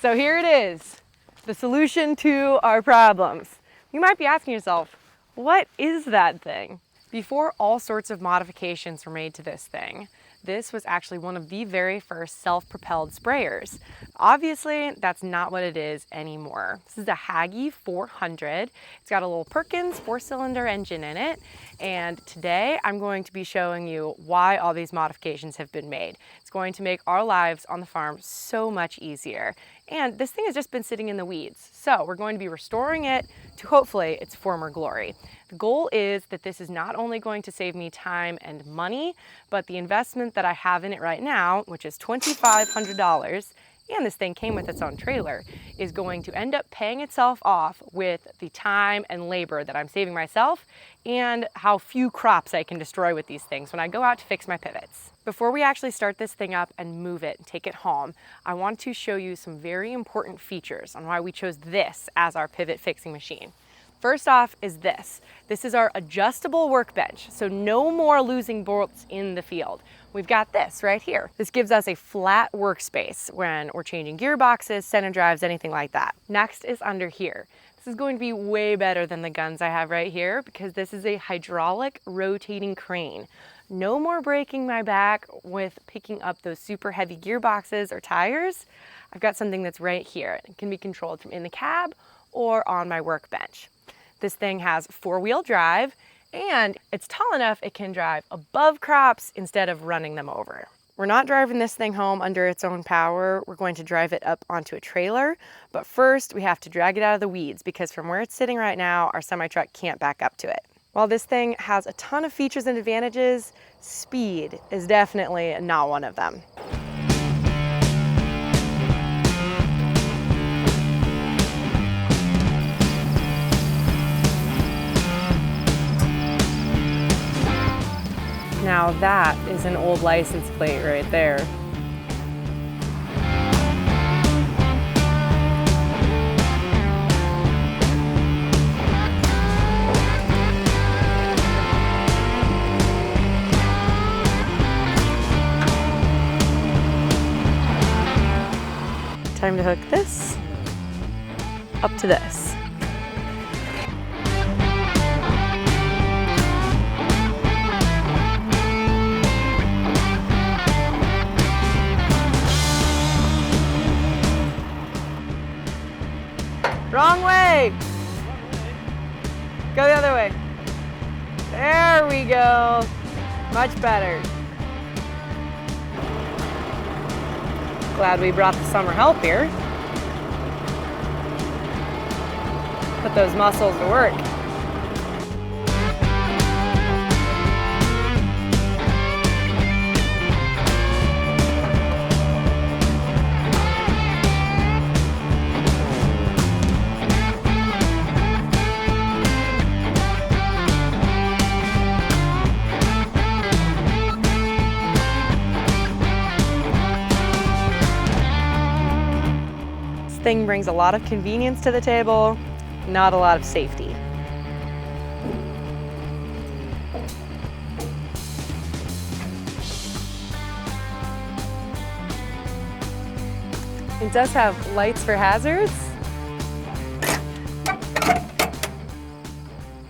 So here it is, the solution to our problems. You might be asking yourself, what is that thing? Before all sorts of modifications were made to this thing, this was actually one of the very first self-propelled sprayers. Obviously, that's not what it is anymore. This is a Hagie 400. It's got a little Perkins 4-cylinder engine in it. And today I'm going to be showing you why all these modifications have been made. It's going to make our lives on the farm so much easier. And this thing has just been sitting in the weeds. So we're going to be restoring it to hopefully its former glory. The goal is that this is not only going to save me time and money, but the investment that I have in it right now, which is $2,500, and this thing came with its own trailer, is going to end up paying itself off with the time and labor that I'm saving myself and how few crops I can destroy with these things when I go out to fix my pivots. Before we actually start this thing up and move it and take it home, I want to show you some very important features on why we chose this as our pivot fixing machine. First off is this. This is our adjustable workbench, so no more losing bolts in the field. We've got this right here. This gives us a flat workspace when we're changing gearboxes, center drives, anything like that. Next is under here. This is going to be way better than the guns I have right here because this is a hydraulic rotating crane. No more breaking my back with picking up those super heavy gearboxes or tires. I've got something that's right here. It can be controlled from in the cab or on my workbench. This thing has 4-wheel drive and it's tall enough it can drive above crops instead of running them over. We're not driving this thing home under its own power. We're going to drive it up onto a trailer, but first we have to drag it out of the weeds because from where it's sitting right now, our semi-truck can't back up to it. While this thing has a ton of features and advantages, speed is definitely not one of them. Now that is an old license plate right there. Time to hook this up to this. Wrong way! Go the other way. There we go. Much better. Glad we brought the summer help here. Put those muscles to work. This thing brings a lot of convenience to the table, not a lot of safety. It does have lights for hazards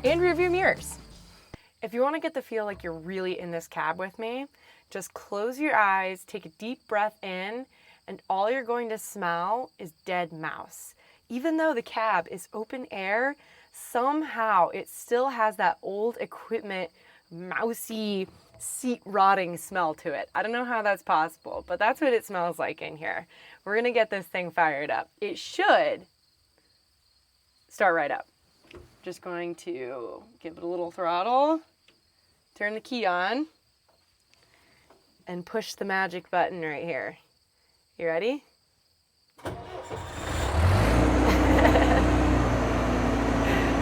and rear view mirrors. If you want to get the feel like you're really in this cab with me, just close your eyes, take a deep breath in, and all you're going to smell is dead mouse. Even though the cab is open air, somehow it still has that old equipment, mousy, seat rotting smell to it. I don't know how that's possible, but that's what it smells like in here. We're gonna get this thing fired up. It should start right up. Just going to give it a little throttle, turn the key on, and push the magic button right here. You ready?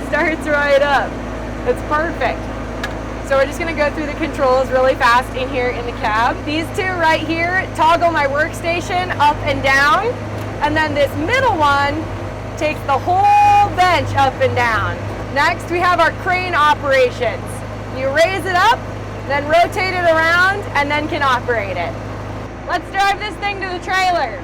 Starts right up. That's perfect. So we're just gonna go through the controls really fast in here in the cab. These two right here toggle my workstation up and down, and then this middle one takes the whole bench up and down. Next, we have our crane operations. You raise it up, then rotate it around, and then can operate it. Let's drive this thing to the trailer.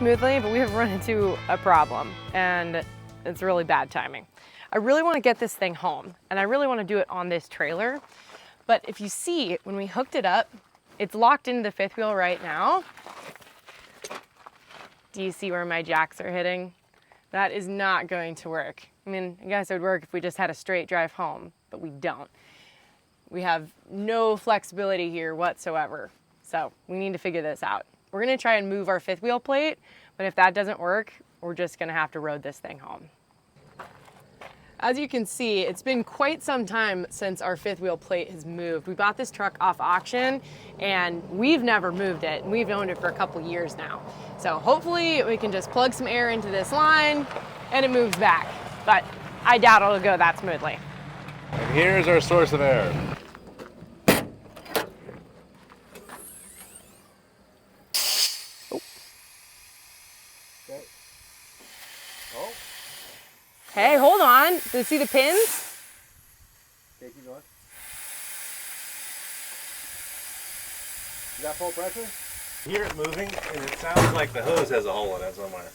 smoothly, but we have run into a problem, and it's really bad timing. I really want to get this thing home, and I really want to do it on this trailer. But if you see, when we hooked it up, it's locked into the fifth wheel right now. Do you see where my jacks are hitting? That is not going to work. I mean, I guess it would work if we just had a straight drive home, but we don't. We have no flexibility here whatsoever. So we need to figure this out. We're gonna try and move our fifth wheel plate, but if that doesn't work, we're just gonna have to road this thing home. As you can see, it's been quite some time since our fifth wheel plate has moved. We bought this truck off auction and we've never moved it. We've owned it for a couple years now. So hopefully we can just plug some air into this line and it moves back. But I doubt it'll go that smoothly. And here's our source of air. Hey, hold on. Do you see the pins? Okay, keep going. You got full pressure? Hear it moving, and it sounds like the hose has a hole in it somewhere.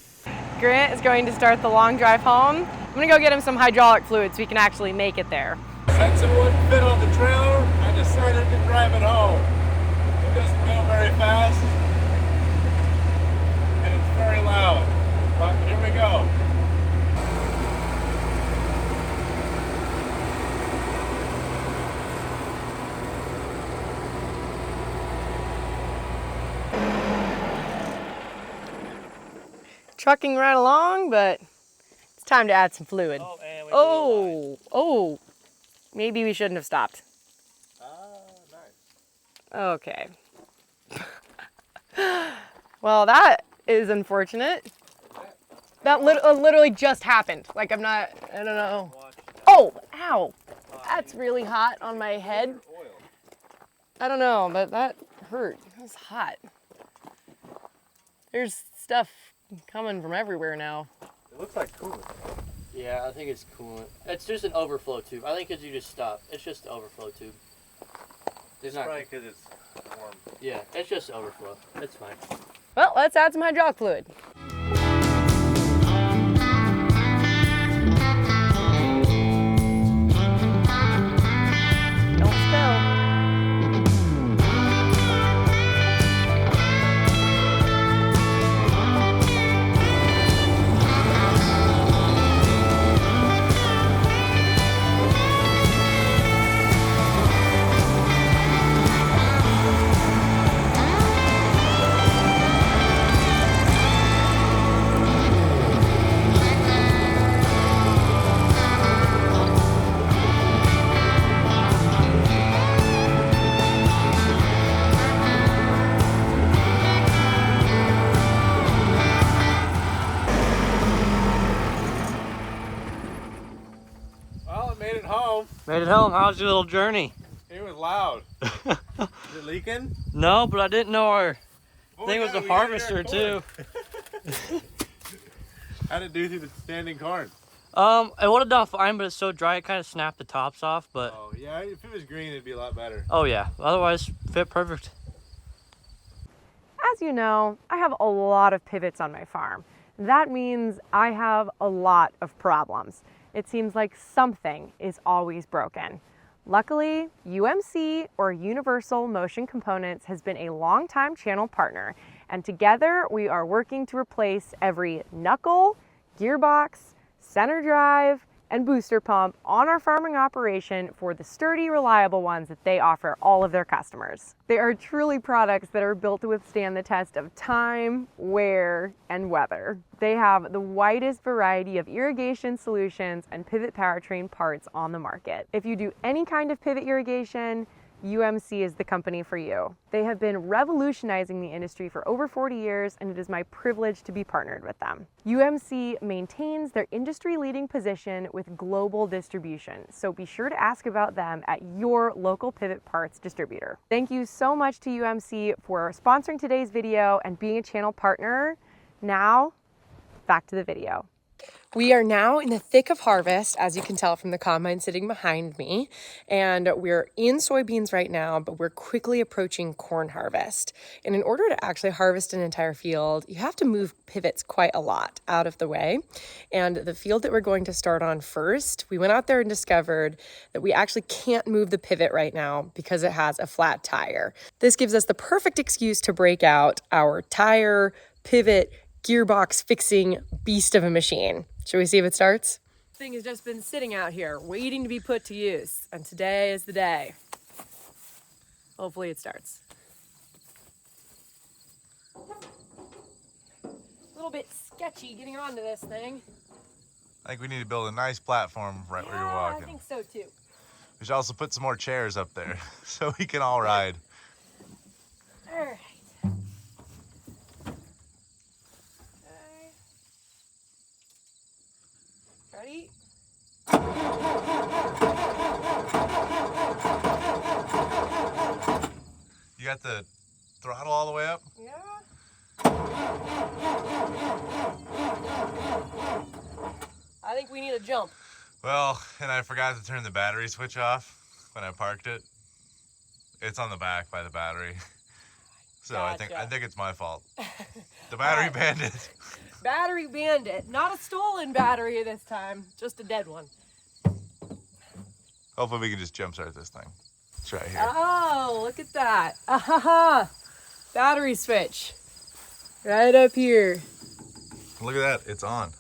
Grant is going to start the long drive home. I'm gonna go get him some hydraulic fluid so we can actually make it there. Since it wouldn't fit on the trailer, I decided to drive it home. It doesn't go very fast, and it's very loud. But here we go. Trucking right along, but it's time to add some fluid. Oh, and we Oh, maybe we shouldn't have stopped. Nice. Okay. Well, that is unfortunate. That literally just happened. Like I don't know. Oh, ow. That's really hot on my head. I don't know, but that hurt. It was hot. There's stuff coming from everywhere now. It looks like coolant. Yeah, I think it's coolant. It's just an overflow tube. I think as you just stop, it's just the overflow tube. It's probably because it's warm. Yeah, it's just overflow. It's fine. Well, let's add some hydraulic fluid. Don't spill. Made it home. Made it home. How was your little journey? It was loud. Is it leaking? No, but I didn't know our thing was a harvester too. How'd it do through the standing corn? It would have done fine, but it's so dry it kind of snapped the tops off. But Oh yeah, if it was green, it'd be a lot better. oh yeah, otherwise fit perfect. As you know, I have a lot of pivots on my farm. That means I have a lot of problems. It seems like something is always broken. Luckily, UMC, or Universal Motion Components, has been a longtime channel partner, and together we are working to replace every knuckle, gearbox, center drive, and booster pump on our farming operation for the sturdy, reliable ones that they offer all of their customers. They are truly products that are built to withstand the test of time, wear, and weather. They have the widest variety of irrigation solutions and pivot powertrain parts on the market. If you do any kind of pivot irrigation, UMC is the company for you. They have been revolutionizing the industry for over 40 years, and it is my privilege to be partnered with them. UMC maintains their industry-leading position with global distribution, so be sure to ask about them at your local pivot parts distributor. Thank you so much to UMC for sponsoring today's video and being a channel partner. Now, back to the video. We are now in the thick of harvest, as you can tell from the combine sitting behind me. And we're in soybeans right now, but we're quickly approaching corn harvest. And in order to actually harvest an entire field, you have to move pivots quite a lot out of the way. And the field that we're going to start on first, we went out there and discovered that we actually can't move the pivot right now because it has a flat tire. This gives us the perfect excuse to break out our tire, pivot, gearbox fixing beast of a machine. Should we see if it starts? This thing has just been sitting out here waiting to be put to use, and today is the day. Hopefully it starts. A little bit sketchy getting onto this thing. I think we need to build a nice platform right where you're walking. I think so too. We should also put some more chairs up there so we can all ride. All right. Ready? You got the throttle all the way up? Yeah. I think we need a jump. Well, and I forgot to turn the battery switch off when I parked it. It's on the back by the battery. So Gotcha. I think it's my fault. The battery bandit. Battery bandit. Not a stolen battery this time, just a dead one. Hopefully we can just jump start this thing. It's right here. Oh, look at that. Ahaha. Battery switch. Right up here. Look at that, it's on.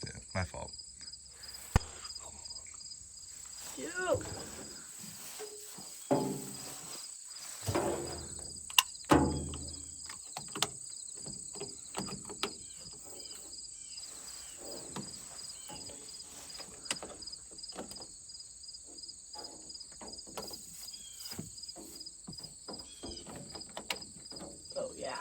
Yeah, my fault. Yo. Oh yeah.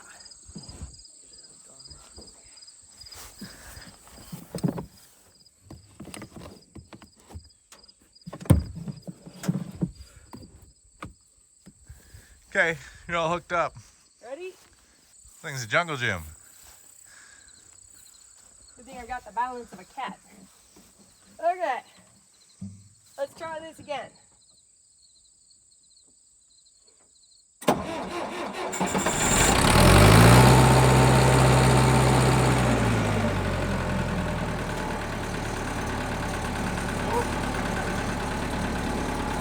Okay, you're all hooked up. Ready? Thing's a jungle gym. Good thing I got the balance of a cat. Okay. Let's try this again.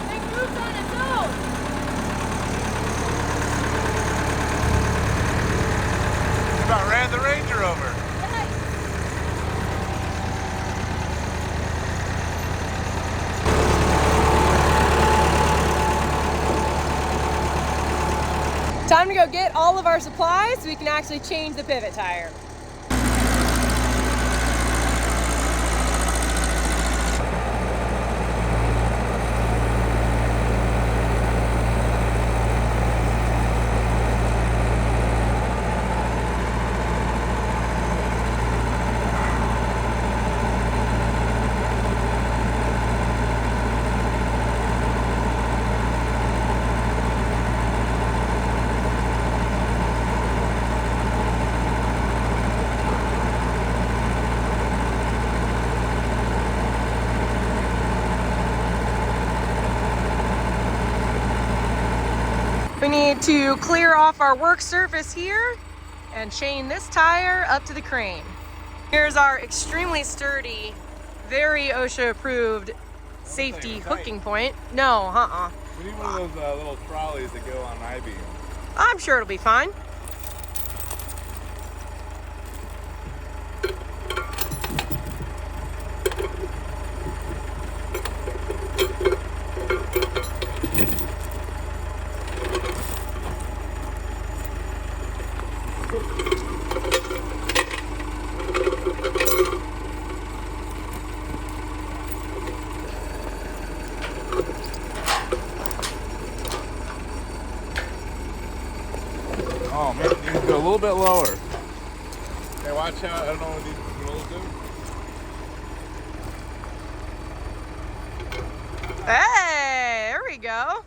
Thing moves on its own. About ran the Ranger over. Time to go get all of our supplies so we can actually change the pivot tire. We need to clear off our work surface here and chain this tire up to the crane. Here's our extremely sturdy, very OSHA approved safety hooking point. No, We need one of those little trolleys that go on I-beam. I'm sure it'll be fine. Oh man, you need to go a little bit lower. Hey, watch out, I don't know what these wheels do. Hey, there we go.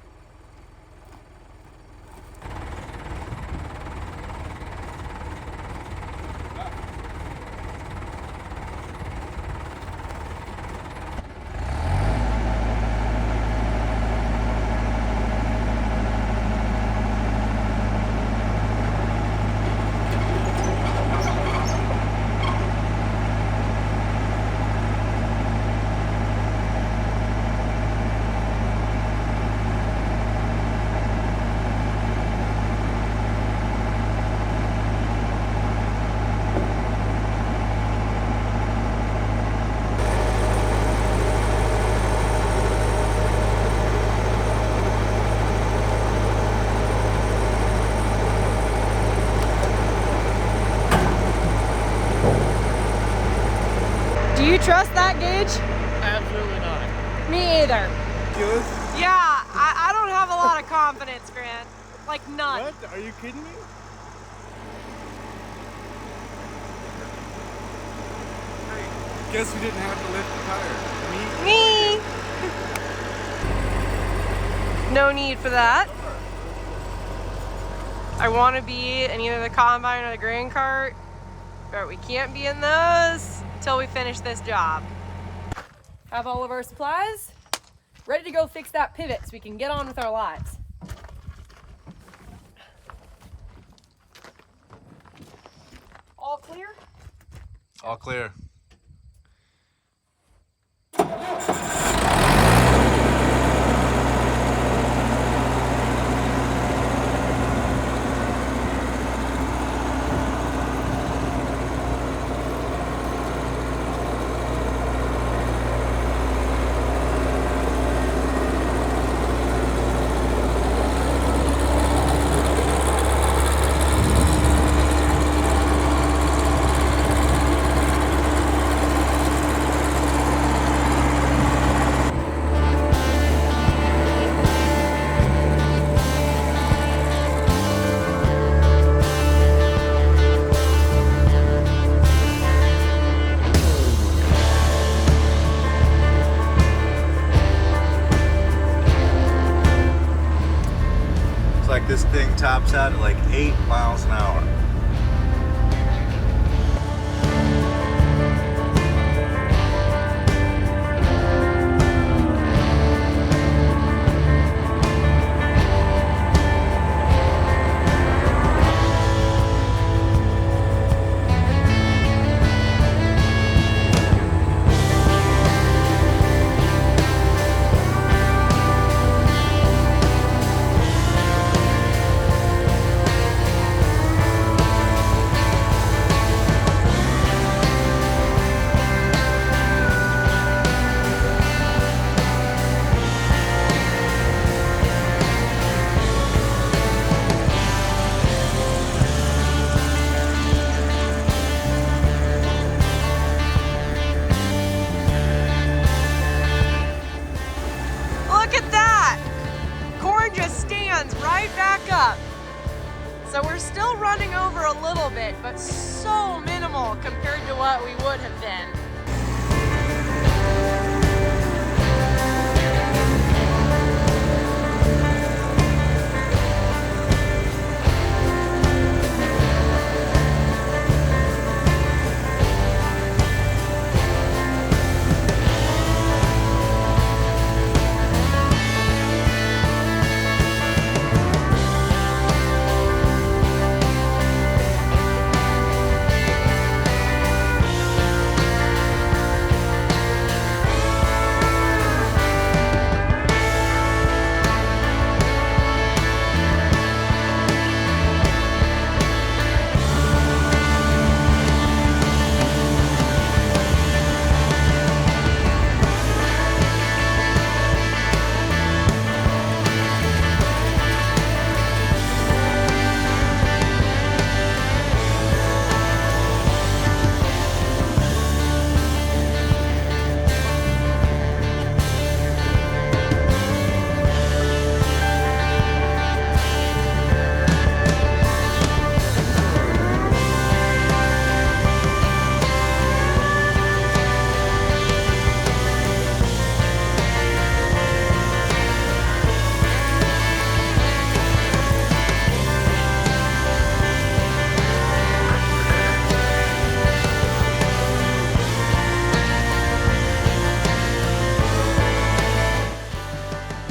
you trust that gauge? Absolutely not. Me either. Good? Yeah, I don't have a lot of confidence, Grant. Like none. What? Are you kidding me? Hey, guess who didn't have to lift the tire? Me? Me. No need for that. I want to be in either the combine or the grain cart, but we can't be in those until we finish this job. Have all of our supplies ready to go fix that pivot so we can get on with our lives. All clear? All clear. Like this thing tops out at like 8 miles an hour. Look at that! Corn just stands right back up. So we're still running over a little bit, but so minimal compared to what we would have been.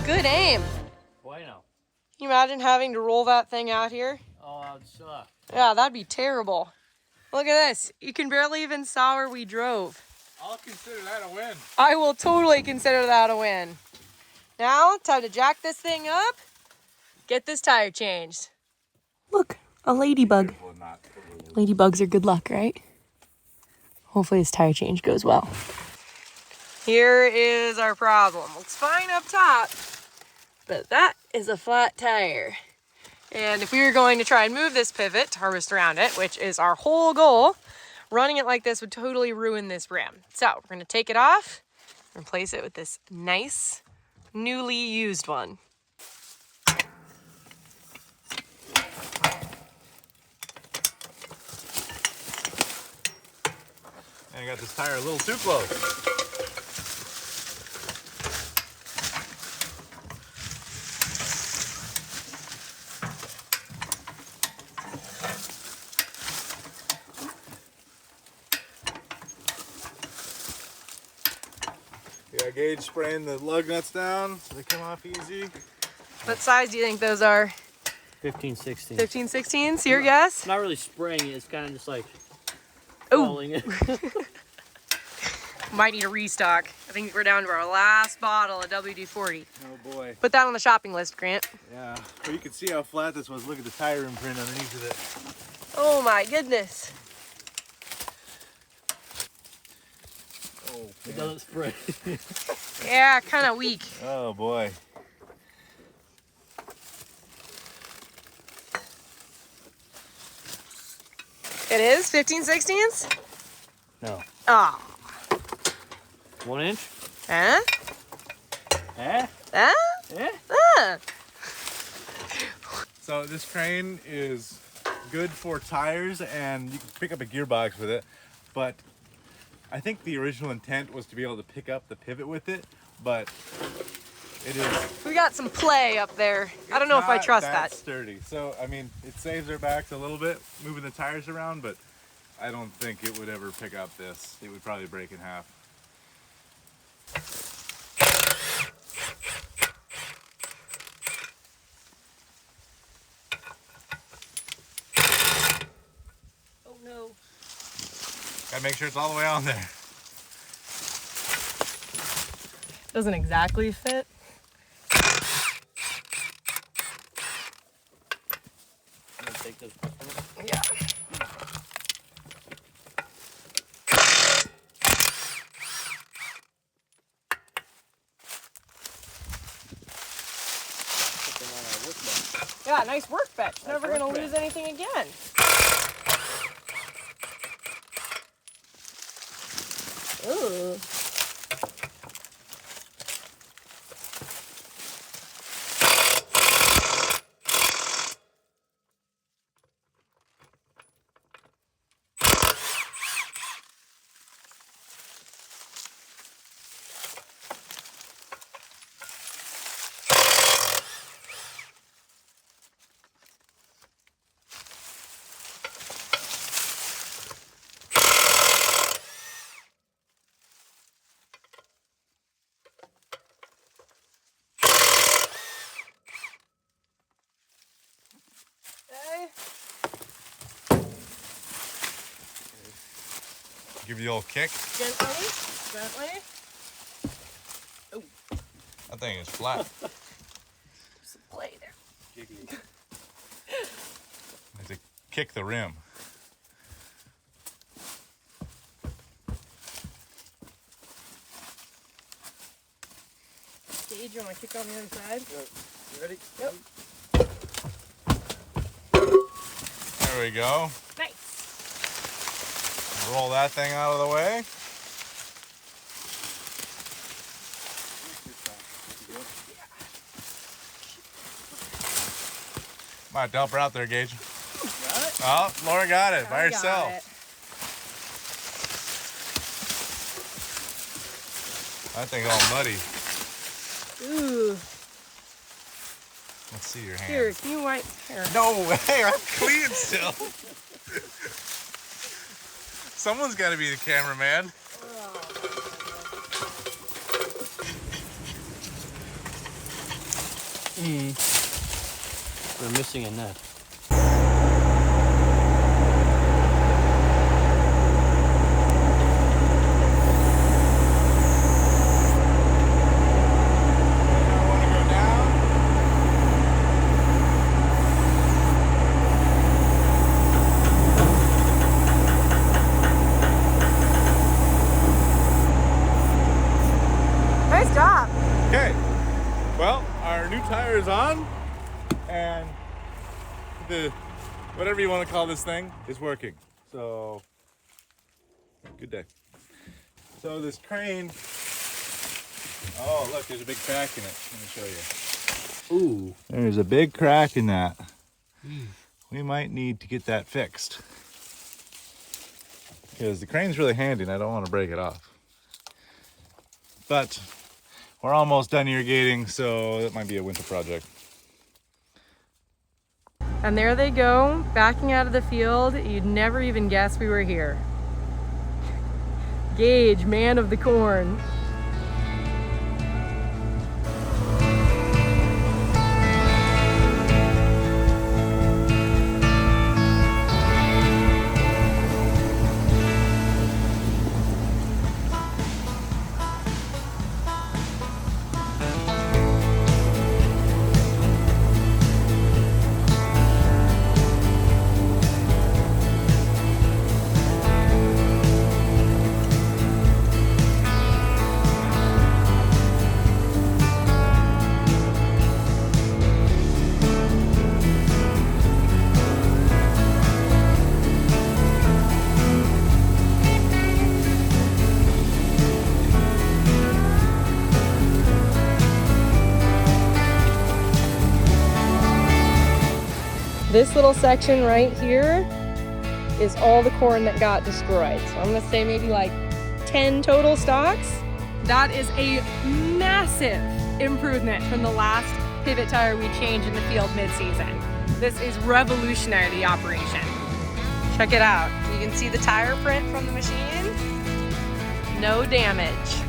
Good aim. Bueno. Can you imagine having to roll that thing out here? Oh, that would suck. Yeah, that'd be terrible. Look at this. You can barely even saw where we drove. I'll consider that a win. I will totally consider that a win. Now, time to jack this thing up, get this tire changed. Look, a ladybug. Ladybugs are good luck, right? Hopefully this tire change goes well. Here is our problem. Looks fine up top, but that is a flat tire. And if we were going to try and move this pivot to harvest around it, which is our whole goal, running it like this would totally ruin this rim. So we're gonna take it off and replace it with this nice, newly used one. And I got this tire a little too close. Yeah, Gage spraying the lug nuts down so they come off easy. What size do you think those are? 15, 16. 15, 16s, your guess? Not really spraying it, it's kind of just like Ooh. falling it. Might need a restock. I think we're down to our last bottle of WD-40. Oh boy. Put that on the shopping list, Grant. Yeah, well, you can see how flat this was. Look at the tire imprint underneath of it. Oh my goodness. Oh, It doesn't spray. Yeah, kind of weak. oh boy. It is 15, 16s? No. Oh. 1 inch? Huh? Eh? Huh? Eh? Huh? So this crane is good for tires and you can pick up a gearbox with it, but I think the original intent was to be able to pick up the pivot with it, but it is. We got some play up there. I don't know if I not trust that. sturdy. So I mean, it saves our backs a little bit moving the tires around, but I don't think it would ever pick up this. It would probably break in half. Oh no. Gotta make sure it's all the way on there. Doesn't exactly fit. I'm gonna take this. Yeah. Yeah, nice workbench. Never gonna lose anything again. Ooh. Okay. Give you the old kick. Gently, gently. That thing is flat. Some play there. I have to kick the rim. Gage, you want to kick on the other side? You ready? Yep. There we go. Nice. Roll that thing out of the way. Might have to help her out there, Gage. Got it? Oh, Laura got it by I got herself. it. That thing's all muddy. Ooh. Let's see your Here, hands. can you wipe? Here. No way, I'm clean still. Someone's got to be the cameraman. We're missing a nut. Nice job. Okay, well, our new tire is on, and the whatever you want to call this thing is working. So Good day. So this crane, oh look, there's a big crack in it. Let me show you. Ooh. There's a big crack in that. We might need to get that fixed. Because the crane's really handy and I don't want to break it off. But we're almost done irrigating, so that might be a winter project. And there they go, backing out of the field. You'd never even guess we were here. Gage, man of the corn. This little section right here is all the corn that got destroyed. So I'm gonna say maybe like 10 total stalks. That is a massive improvement from the last pivot tire we changed in the field mid-season. This is revolutionary, the operation. Check it out. You can see the tire print from the machine. No damage.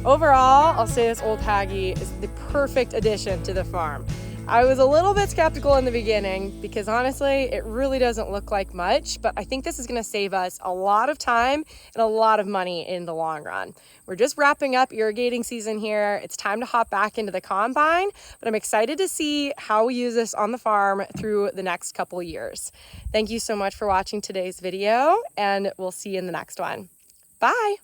Overall, I'll say this old Hagie is the perfect addition to the farm. I was a little bit skeptical in the beginning because honestly, it really doesn't look like much, but I think this is gonna save us a lot of time and a lot of money in the long run. We're just wrapping up irrigating season here. It's time to hop back into the combine, but I'm excited to see how we use this on the farm through the next couple years. Thank you so much for watching today's video, and we'll see you in the next one. Bye.